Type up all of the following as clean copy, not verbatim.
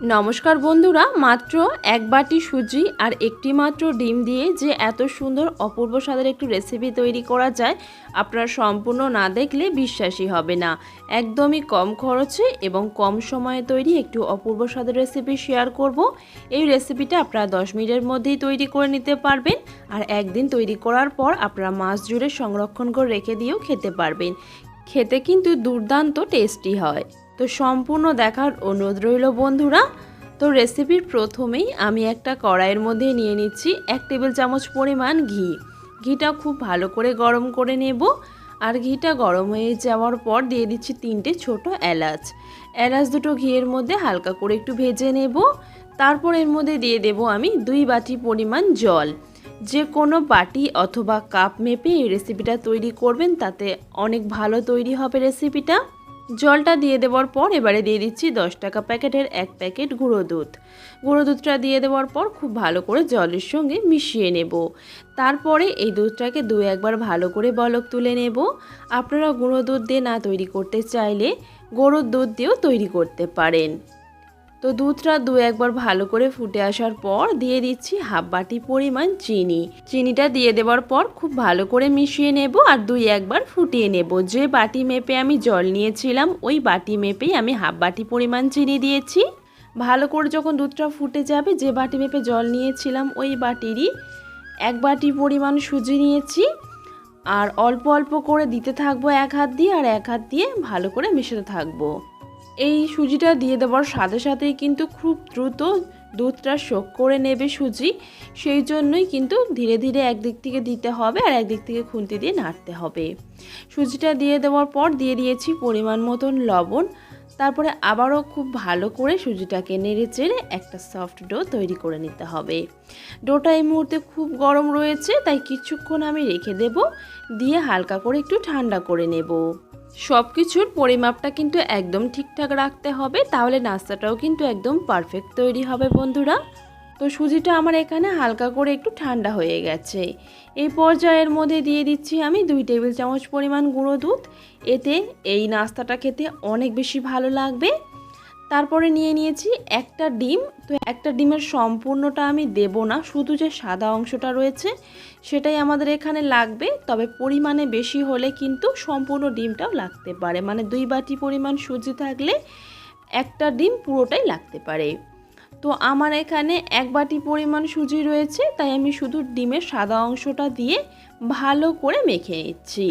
নমস্কার বন্ধুরা, মাত্র এক বাটি সুজি আর একটি মাত্র ডিম দিয়ে যে এত সুন্দর অপূর্ব স্বাদের একটু রেসিপি তৈরি করা যায় আপনারা সম্পূর্ণ না দেখলে বিশ্বাসই হবে না। একদমই কম খরচে এবং কম সময়ে তৈরি একটু অপূর্ব স্বাদের রেসিপি শেয়ার করব। এই রেসিপিটা আপনারা 10 মিনিটের মধ্যেই তৈরি করে নিতে পারবেন আর একদিন তৈরি করার পর আপনারা মাস জুড়ে সংরক্ষণ করে রেখে দিয়েও খেতে পারবেন। খেতে কিন্তু দুর্দান্ত টেস্টি হয়। তো সম্পূর্ণ দেখার অনুরোধ রইল বন্ধুরা। তো রেসিপির প্রথমেই আমি একটা কড়াইয়ের মধ্যে নিয়ে নিচ্ছি 1 টেবিল চামচ পরিমাণ ঘি। ঘিটা খুব ভালো করে গরম করে নেব। আর ঘিটা গরম হয়ে যাওয়ার পর দিয়ে দিচ্ছি 3টে ছোট এলাচ। এলাচ দুটো ঘিয়ের মধ্যে হালকা করে একটু ভেজে নেব। তারপর এর মধ্যে দিয়ে দেব আমি 2 বাটি পরিমাণ জল। যে কোনো বাটি অথবা কাপ মেপে এই রেসিপিটা তৈরি করবেন, তাতে অনেক ভালো তৈরি হবে রেসিপিটা। জলটা দিয়ে দেওয়ার পর এবারে দিয়ে দিচ্ছি 10 টাকা প্যাকেটের 1 প্যাকেট গুঁড়ো দুধ। গুঁড়ো দুধটা দিয়ে দেওয়ার পর খুব ভালো করে জলের সঙ্গে মিশিয়ে নেব। তারপরে এই দুধটাকে 2-1 বার ভালো করে বলক তুলে নেব। আপনারা গুঁড়ো দুধ দিয়ে না তৈরি করতে চাইলে গরুর দুধ দিয়েও তৈরি করতে পারেন। তো দুধটা 2-1 বার ভালো করে ফুটে আসার পর দিয়ে দিচ্ছি হাফ বাটি পরিমাণ চিনি। চিনিটা দিয়ে দেওয়ার পর খুব ভালো করে মিশিয়ে নেব আর 2-1 বার ফুটিয়ে নেব। যে বাটি মেপে আমি জল নিয়েছিলাম ওই বাটি মেপেই আমি হাফ বাটি পরিমাণ চিনি দিয়েছি। ভালো করে যখন দুধটা ফুটে যাবে, যে বাটি মেপে জল নিয়েছিলাম ওই বাটিরই 1 বাটি পরিমাণ সুজি নিয়েছি। আর অল্প অল্প করে দিতে থাকবো 1 হাত দিয়ে, আর 1 হাত দিয়ে ভালো করে মেশাতে থাকবো। এই সুজিটা দিয়ে দেওয়ার সাথে সাথেই কিন্তু খুব দ্রুত দুধটা শোক করে নেবে সুজি। সেই জন্যই কিন্তু ধীরে ধীরে একদিক থেকে দিতে হবে আর একদিক থেকে খুন্তি দিয়ে নাড়তে হবে। সুজিটা দিয়ে দেওয়ার পর দিয়ে দিয়েছি পরিমাণ মতন লবণ। তারপরে আবারও খুব ভালো করে সুজিটাকে নেড়ে চেড়ে একটা সফট ডো তৈরি করে নিতে হবে। ডোটা এই মুহূর্তে খুব গরম রয়েছে, তাই কিছুক্ষণ আমি রেখে দেব, দিয়ে হালকা করে একটু ঠান্ডা করে নেব। সব কিছুর পরিমাপটা কিন্তু একদম ঠিকঠাক রাখতে হবে, তাহলে নাস্তাটাও কিন্তু একদম পারফেক্ট তৈরি হবে বন্ধুরা। তো সুজিটা আমার এখানে হালকা করে একটু ঠান্ডা হয়ে গেছে। এই পর্যায়ের মধ্যে দিয়ে দিচ্ছি আমি 2 টেবিল চামচ পরিমাণ গুঁড়ো দুধ। এতে এই নাস্তাটা খেতে অনেক বেশি ভালো লাগবে। তারপরে নিয়ে নিয়েছি একটা ডিম। তো একটা ডিমের সম্পূর্ণটা আমি দেব না, শুধু যে সাদা অংশটা রয়েছে সেটাই আমাদের এখানে লাগবে। তবে পরিমাণে বেশি হলে কিন্তু সম্পূর্ণ ডিমটাও লাগতে পারে, মানে 2 বাটি পরিমাণ সুজি থাকলে একটা ডিম পুরোটাই লাগতে পারে। তো আমার এখানে 1 বাটি পরিমাণ সুজি রয়েছে, তাই আমি শুধু ডিমের সাদা অংশটা দিয়ে ভালো করে মেখে নিচ্ছি।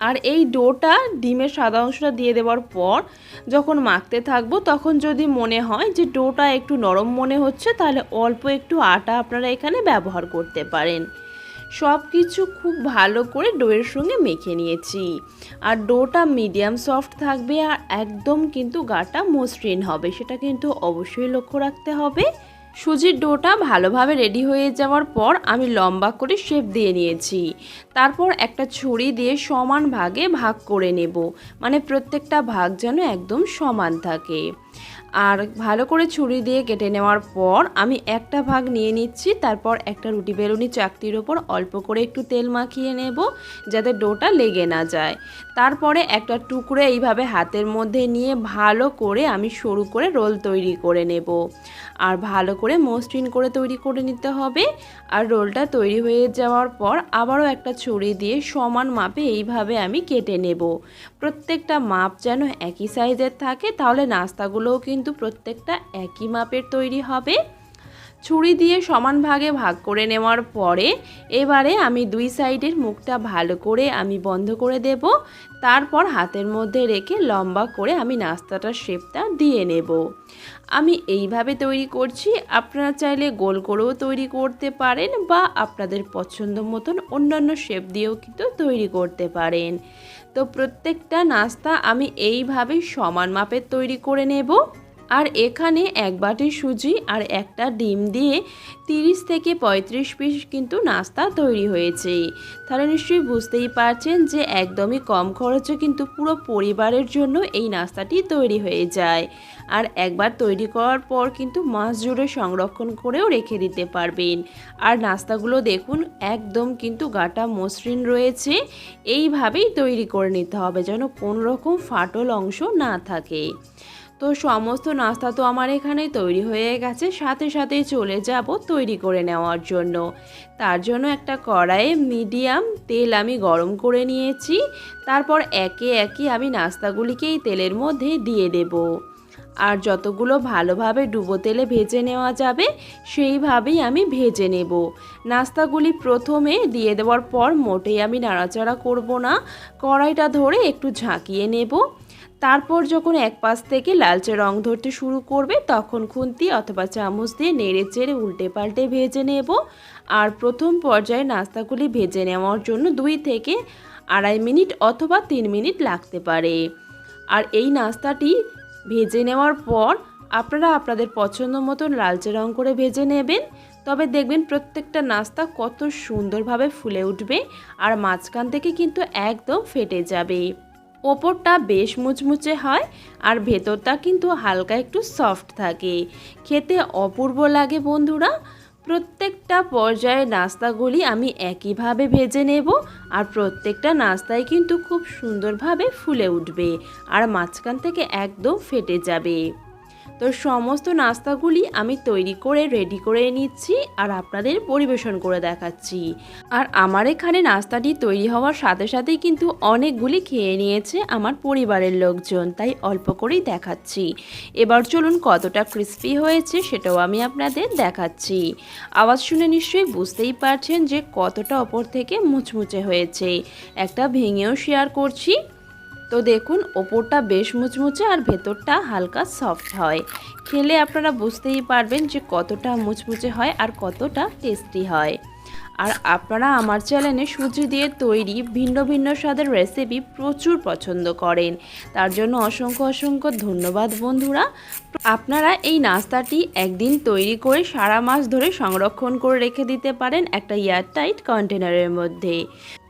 আর এই ডোটা ডিমের সাদা অংশটা দিয়ে দেওয়ার পর যখন মাখতে থাকবো, তখন যদি মনে হয় যে ডোটা একটু নরম মনে হচ্ছে, তাহলে অল্প একটু আটা আপনারা এখানে ব্যবহার করতে পারেন। সব কিছু খুব ভালো করে ডোয়ের সঙ্গে মেখে নিয়েছি। আর ডোটা মিডিয়াম সফট থাকবে আর একদম কিন্তু গাটা মসৃণ হবে, সেটা কিন্তু অবশ্যই লক্ষ্য রাখতে হবে। সুজির ডোটা ভালোভাবে রেডি হয়ে যাওয়ার পর আমি লম্বা করে শেপ দিয়ে নিয়েছি। তারপর একটা ছুরি দিয়ে সমান ভাগে ভাগ করে নেব, মানে প্রত্যেকটা ভাগ যেন একদম সমান থাকে। আর ভালো করে ছুরি দিয়ে কেটে নেওয়ার পর আমি একটা ভাগ নিয়ে নিচ্ছি। তারপর একটা রুটি বেলুনি চাকতির ওপর অল্প করে একটু তেল মাখিয়ে নেব, যাতে ডোটা লেগে না যায়। তারপরে একটা টুকরো এইভাবে হাতের মধ্যে নিয়ে ভালো করে আমি সরু করে রোল তৈরি করে নেব। আর ভালো করে মসৃণ করে তৈরি করে নিতে হবে। আর রোলটা তৈরি হয়ে যাওয়ার পর আবারও একটা ছুরি দিয়ে সমান মাপে এইভাবে আমি কেটে নেব। প্রত্যেকটা মাপ যেন একই সাইজের থাকে, তাহলে নাস্তাগুলোও কিন্তু প্রত্যেকটা একই মাপের তৈরি হবে। ছুরি দিয়ে সমান ভাগে ভাগ করে নেওয়ার পরে এবারে আমি 2 সাইডের মুখটা ভালো করে আমি বন্ধ করে দেব। তারপর হাতের মধ্যে রেখে লম্বা করে আমি নাস্তাটার শেপটা দিয়ে নেব। আমি এইভাবে তৈরি করছি, আপনারা চাইলে গোল করেও তৈরি করতে পারেন বা আপনাদের পছন্দ মতন অন্যান্য শেপ দিয়েও কিন্তু তৈরি করতে পারেন। তো প্রত্যেকটা নাস্তা আমি এইভাবে সমান মাপের তৈরি করে নেব। আর এখানে 1 বাটি সুজি আর একটা ডিম দিয়ে 30 থেকে 35 পিস কিন্তু নাস্তা তৈরি হয়েছে। তাহলে নিশ্চয়ই বুঝতেই পারছেন যে একদমই কম খরচে কিন্তু পুরো পরিবারের জন্য এই নাস্তাটি তৈরি হয়ে যায়। আর একবার তৈরি করার পর কিন্তু মাস জুড়ে সংরক্ষণ করেও রেখে দিতে পারবেন। আর নাস্তাগুলো দেখুন একদম কিন্তু গাটা মসৃণ রয়েছে। এইভাবেই তৈরি করে নিতে হবে, যেন কোনো রকম ফাটল অংশ না থাকে। তো সমস্ত নাস্তা তো আমার এখানে তৈরি হয়ে গেছে, সাথে সাথেই চলে যাব তৈরি করে নেওয়ার জন্য। তার জন্য একটা কড়াইয়ে মিডিয়াম তেল আমি গরম করে নিয়েছি। তারপর একে একে আমি নাস্তাগুলিকে এই তেলের মধ্যে দিয়ে দেব। আর যতগুলো ভালোভাবে ডুবো তেলে ভেজে নেওয়া যাবে সেইভাবেই আমি ভেজে নেব। নাস্তাগুলি প্রথমে দিয়ে দেওয়ার পর মোটেই আমি নাড়াচাড়া করব না, কড়াইটা ধরে একটু ঝাঁকিয়ে নেব। তারপর যখন এক পাশ থেকে লালচে রং ধরতে শুরু করবে তখন খুন্তি অথবা চামচ দিয়ে নেড়ে চেড়ে উল্টে পাল্টে ভেজে নেব। আর প্রথম পর্যায়ে নাস্তাগুলি ভেজে নেওয়ার জন্য 2 থেকে 2.5 মিনিট অথবা 3 মিনিট লাগতে পারে। আর এই নাস্তাটি ভেজে নেওয়ার পর আপনারা আপনাদের পছন্দ মতন লালচে রং করে ভেজে নেবেন। তবে দেখবেন প্রত্যেকটা নাস্তা কত সুন্দরভাবে ফুলে উঠবে আর মাঝখান থেকে কিন্তু একদম ফেটে যাবে। ওপরটা বেশ মুচমুচে হয় আর ভেতরটা কিন্তু হালকা একটু সফট থাকে, খেতে অপূর্ব লাগে বন্ধুরা। প্রত্যেকটা পর্যায়ে নাস্তাগুলি আমি একইভাবে ভেজে নেব আর প্রত্যেকটা নাস্তাই কিন্তু খুব সুন্দরভাবে ফুলে উঠবে আর মাঝখান থেকে একদম ফেটে যাবে। তো সমস্ত নাস্তাগুলি আমি তৈরি করে রেডি করে নিচ্ছি আর আপনাদের পরিবেশন করে দেখাচ্ছি। আর আমার এখানে নাস্তাটি তৈরি হওয়ার সাথে সাথেই কিন্তু অনেকগুলি খেয়ে নিয়েছে আমার পরিবারের লোকজন, তাই অল্প করেই দেখাচ্ছি। এবার চলুন কতটা ক্রিস্পি হয়েছে সেটাও আমি আপনাদের দেখাচ্ছি। আওয়াজ শুনে নিশ্চয়ই বুঝতেই পারছেন যে কতটা ওপর থেকে মুচমুচে হয়েছে। একটা ভেঙেও শেয়ার করছি। তো দেখুন ওপরটা বেশ মুচমুচে আর ভেতরটা হালকা সফট হয়। খেলে আপনারা বুঝতেই পারবেন যে কতটা মুচমুচে হয় আর কতটা টেস্টি হয়। আর আপনারা আমার চ্যানেলে সুজি দিয়ে তৈরি ভিন্ন ভিন্ন স্বাদের রেসিপি প্রচুর পছন্দ করেন, তার জন্য অসংখ্য অসংখ্য ধন্যবাদ বন্ধুরা। আপনারা এই নাস্তাটি একদিন তৈরি করে সারা মাস ধরে সংরক্ষণ করে রেখে দিতে পারেন একটা এয়ারটাইট কন্টেনারের মধ্যে।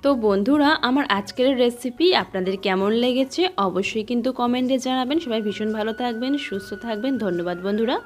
তো বন্ধুরা আমার আজকের রেসিপি আপনাদের কেমন লেগেছে অবশ্যই কিন্তু কমেন্টে জানাবেন। সবাই ভীষণ ভালো থাকবেন, সুস্থ থাকবেন। ধন্যবাদ বন্ধুরা।